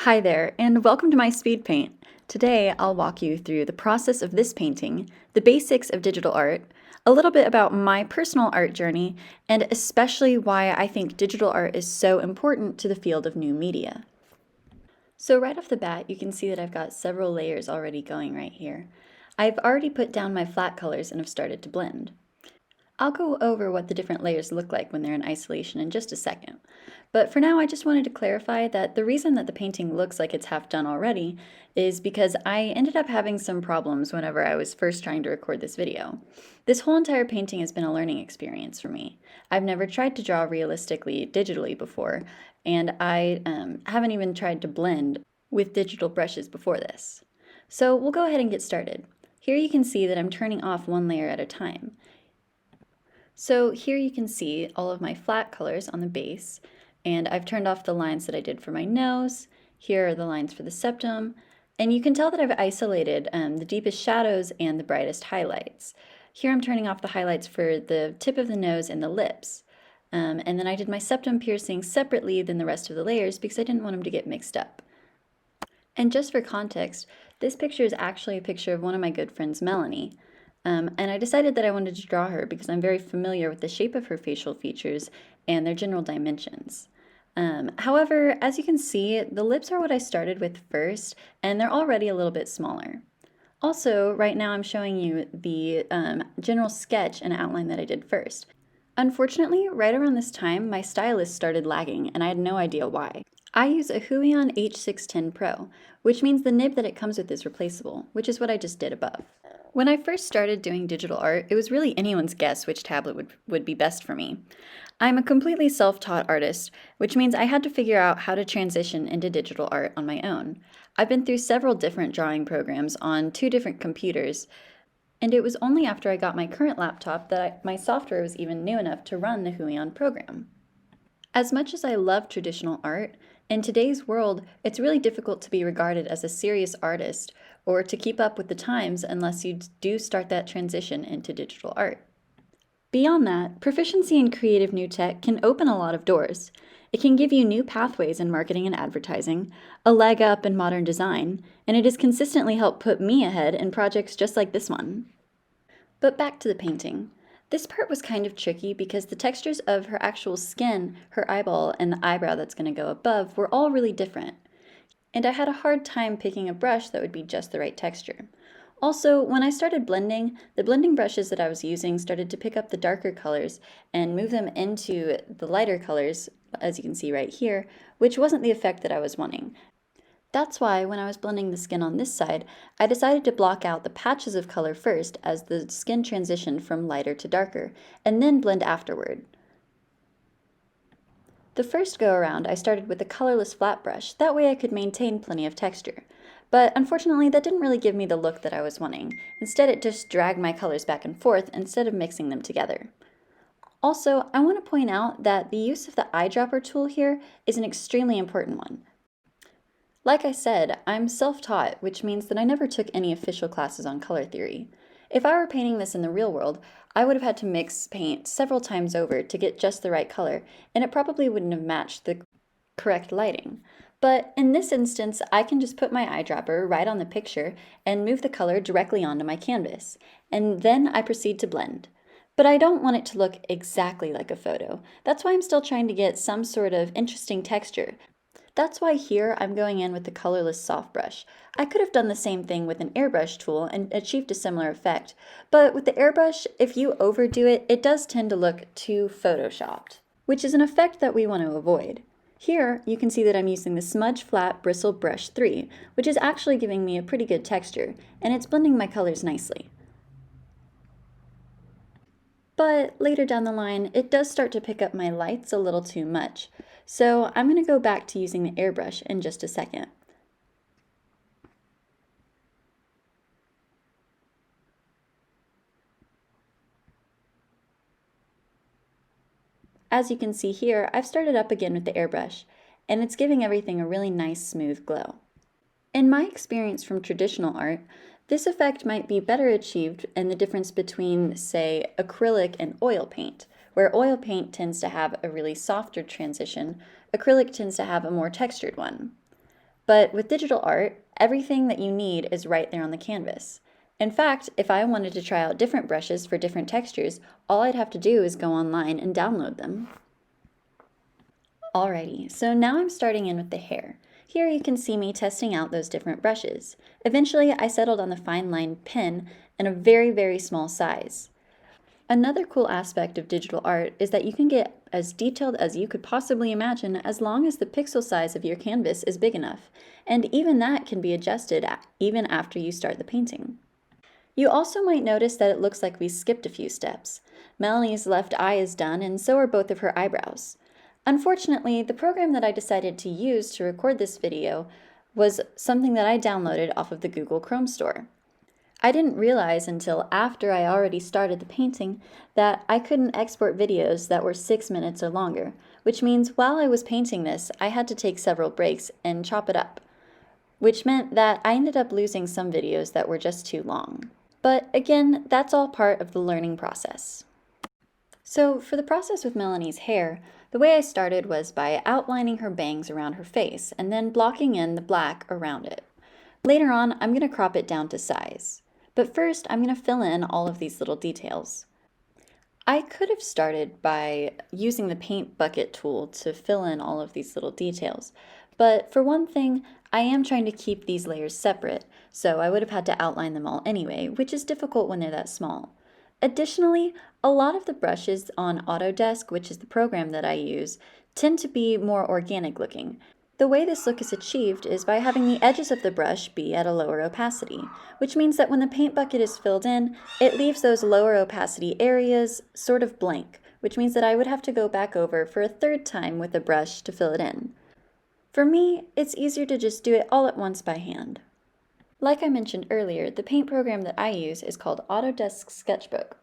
Hi there, and welcome to my speed paint. Today, I'll walk you through the process of this painting, the basics of digital art, a little bit about my personal art journey, and especially why I think digital art is so important to the field of new media. So right off the bat, you can see that I've got several layers already going right here. I've already put down my flat colors and have started to blend. I'll go over what the different layers look like when they're in isolation in just a second. But for now, I just wanted to clarify that the reason that the painting looks like it's half done already is because I ended up having some problems whenever I was first trying to record this video. This whole entire painting has been a learning experience for me. I've never tried to draw realistically digitally before, and I haven't even tried to blend with digital brushes before this. So we'll go ahead and get started. Here you can see that I'm turning off one layer at a time. So here you can see all of my flat colors on the base, and I've turned off the lines that I did for my nose. Here are the lines for the septum, and you can tell that I've isolated the deepest shadows and the brightest highlights. Here I'm turning off the highlights for the tip of the nose and the lips. And then I did my septum piercing separately than the rest of the layers because I didn't want them to get mixed up. And just for context, this picture is actually a picture of one of my good friends, Melanie. And I decided that I wanted to draw her because I'm very familiar with the shape of her facial features and their general dimensions. However, as you can see, the lips are what I started with first, and they're already a little bit smaller. Also, right now I'm showing you the general sketch and outline that I did first. Unfortunately, right around this time, my stylus started lagging, and I had no idea why. I use a Huion H610 Pro, which means the nib that it comes with is replaceable, which is what I just did above. When I first started doing digital art, it was really anyone's guess which tablet would be best for me. I'm a completely self-taught artist, which means I had to figure out how to transition into digital art on my own. I've been through several different drawing programs on 2 different computers, and it was only after I got my current laptop that my software was even new enough to run the Huion program. As much as I love traditional art, in today's world, it's really difficult to be regarded as a serious artist or to keep up with the times unless you do start that transition into digital art. Beyond that, proficiency in creative new tech can open a lot of doors. It can give you new pathways in marketing and advertising, a leg up in modern design, and it has consistently helped put me ahead in projects just like this one. But back to the painting. This part was kind of tricky because the textures of her actual skin, her eyeball, and the eyebrow that's going to go above were all really different. And I had a hard time picking a brush that would be just the right texture. Also, when I started blending, the blending brushes that I was using started to pick up the darker colors and move them into the lighter colors, as you can see right here, which wasn't the effect that I was wanting. That's why when I was blending the skin on this side, I decided to block out the patches of color first as the skin transitioned from lighter to darker, and then blend afterward. The first go around, I started with a colorless flat brush, that way I could maintain plenty of texture. But unfortunately, that didn't really give me the look that I was wanting. Instead, it just dragged my colors back and forth instead of mixing them together. Also, I want to point out that the use of the eyedropper tool here is an extremely important one. Like I said, I'm self-taught, which means that I never took any official classes on color theory. If I were painting this in the real world, I would have had to mix paint several times over to get just the right color, and it probably wouldn't have matched the correct lighting. But in this instance, I can just put my eyedropper right on the picture and move the color directly onto my canvas, and then I proceed to blend. But I don't want it to look exactly like a photo. That's why I'm still trying to get some sort of interesting texture. That's why here I'm going in with the colorless soft brush. I could have done the same thing with an airbrush tool and achieved a similar effect, but with the airbrush, if you overdo it, it does tend to look too photoshopped, which is an effect that we want to avoid. Here, you can see that I'm using the Smudge Flat Bristle Brush 3, which is actually giving me a pretty good texture, and it's blending my colors nicely. But later down the line, it does start to pick up my lights a little too much. So I'm going to go back to using the airbrush in just a second. As you can see here, I've started up again with the airbrush, and it's giving everything a really nice smooth glow. In my experience from traditional art, this effect might be better achieved in the difference between, say, acrylic and oil paint, where oil paint tends to have a really softer transition, acrylic tends to have a more textured one. But with digital art, everything that you need is right there on the canvas. In fact, if I wanted to try out different brushes for different textures, all I'd have to do is go online and download them. Alrighty, so now I'm starting in with the hair. Here you can see me testing out those different brushes. Eventually, I settled on the fine line pen in a very, very small size. Another cool aspect of digital art is that you can get as detailed as you could possibly imagine as long as the pixel size of your canvas is big enough, and even that can be adjusted even after you start the painting. You also might notice that it looks like we skipped a few steps. Melanie's left eye is done, and so are both of her eyebrows. Unfortunately, the program that I decided to use to record this video was something that I downloaded off of the Google Chrome store. I didn't realize until after I already started the painting that I couldn't export videos that were 6 minutes or longer, which means while I was painting this, I had to take several breaks and chop it up, which meant that I ended up losing some videos that were just too long. But again, that's all part of the learning process. So for the process with Melanie's hair, the way I started was by outlining her bangs around her face and then blocking in the black around it. Later on, I'm going to crop it down to size. But first, I'm going to fill in all of these little details. I could have started by using the paint bucket tool to fill in all of these little details, but for one thing, I am trying to keep these layers separate, so I would have had to outline them all anyway, which is difficult when they're that small. Additionally, a lot of the brushes on Autodesk, which is the program that I use, tend to be more organic looking. The way this look is achieved is by having the edges of the brush be at a lower opacity, which means that when the paint bucket is filled in, it leaves those lower opacity areas sort of blank, which means that I would have to go back over for a third time with a brush to fill it in. For me, it's easier to just do it all at once by hand. Like I mentioned earlier, the paint program that I use is called Autodesk Sketchbook.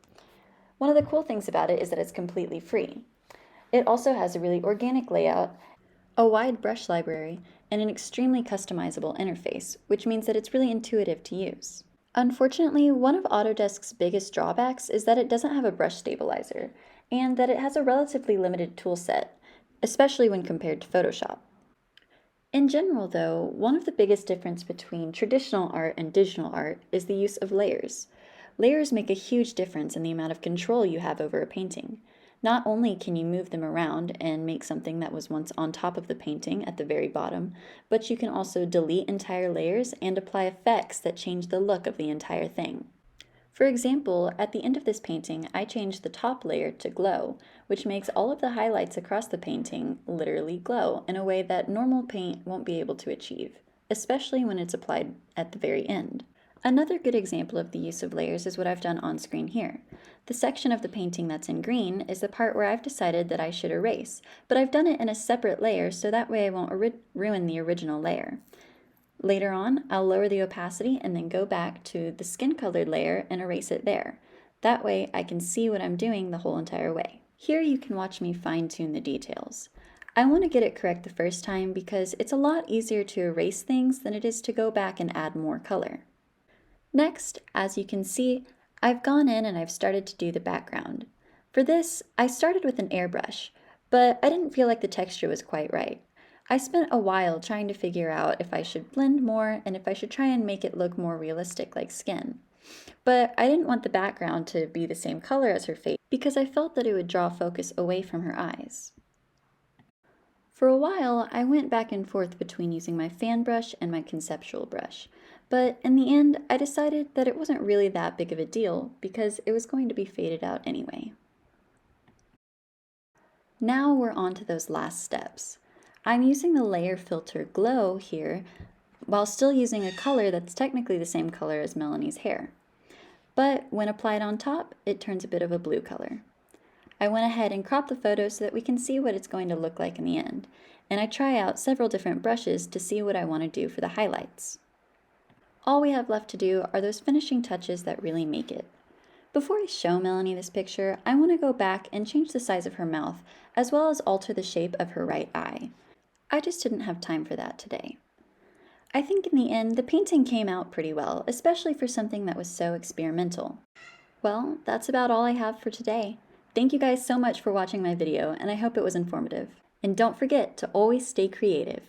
One of the cool things about it is that it's completely free. It also has a really organic layout, a wide brush library, and an extremely customizable interface, which means that it's really intuitive to use. Unfortunately, one of Autodesk's biggest drawbacks is that it doesn't have a brush stabilizer, and that it has a relatively limited tool set, especially when compared to Photoshop. In general, though, one of the biggest differences between traditional art and digital art is the use of layers. Layers make a huge difference in the amount of control you have over a painting. Not only can you move them around and make something that was once on top of the painting at the very bottom, but you can also delete entire layers and apply effects that change the look of the entire thing. For example, at the end of this painting, I changed the top layer to glow, which makes all of the highlights across the painting literally glow in a way that normal paint won't be able to achieve, especially when it's applied at the very end. Another good example of the use of layers is what I've done on screen here. The section of the painting that's in green is the part where I've decided that I should erase, but I've done it in a separate layer so that way I won't ruin the original layer. Later on, I'll lower the opacity and then go back to the skin-colored layer and erase it there. That way I can see what I'm doing the whole entire way. Here you can watch me fine-tune the details. I want to get it correct the first time because it's a lot easier to erase things than it is to go back and add more color. Next, as you can see, I've gone in and I've started to do the background. For this, I started with an airbrush, but I didn't feel like the texture was quite right. I spent a while trying to figure out if I should blend more and if I should try and make it look more realistic like skin. But I didn't want the background to be the same color as her face because I felt that it would draw focus away from her eyes. For a while, I went back and forth between using my fan brush and my conceptual brush. But in the end, I decided that it wasn't really that big of a deal because it was going to be faded out anyway. Now we're on to those last steps. I'm using the layer filter Glow here while still using a color that's technically the same color as Melanie's hair. But when applied on top, it turns a bit of a blue color. I went ahead and cropped the photo so that we can see what it's going to look like in the end, and I try out several different brushes to see what I want to do for the highlights. All we have left to do are those finishing touches that really make it. Before I show Melanie this picture, I want to go back and change the size of her mouth, as well as alter the shape of her right eye. I just didn't have time for that today. I think in the end, the painting came out pretty well, especially for something that was so experimental. Well, that's about all I have for today. Thank you guys so much for watching my video, and I hope it was informative. And don't forget to always stay creative.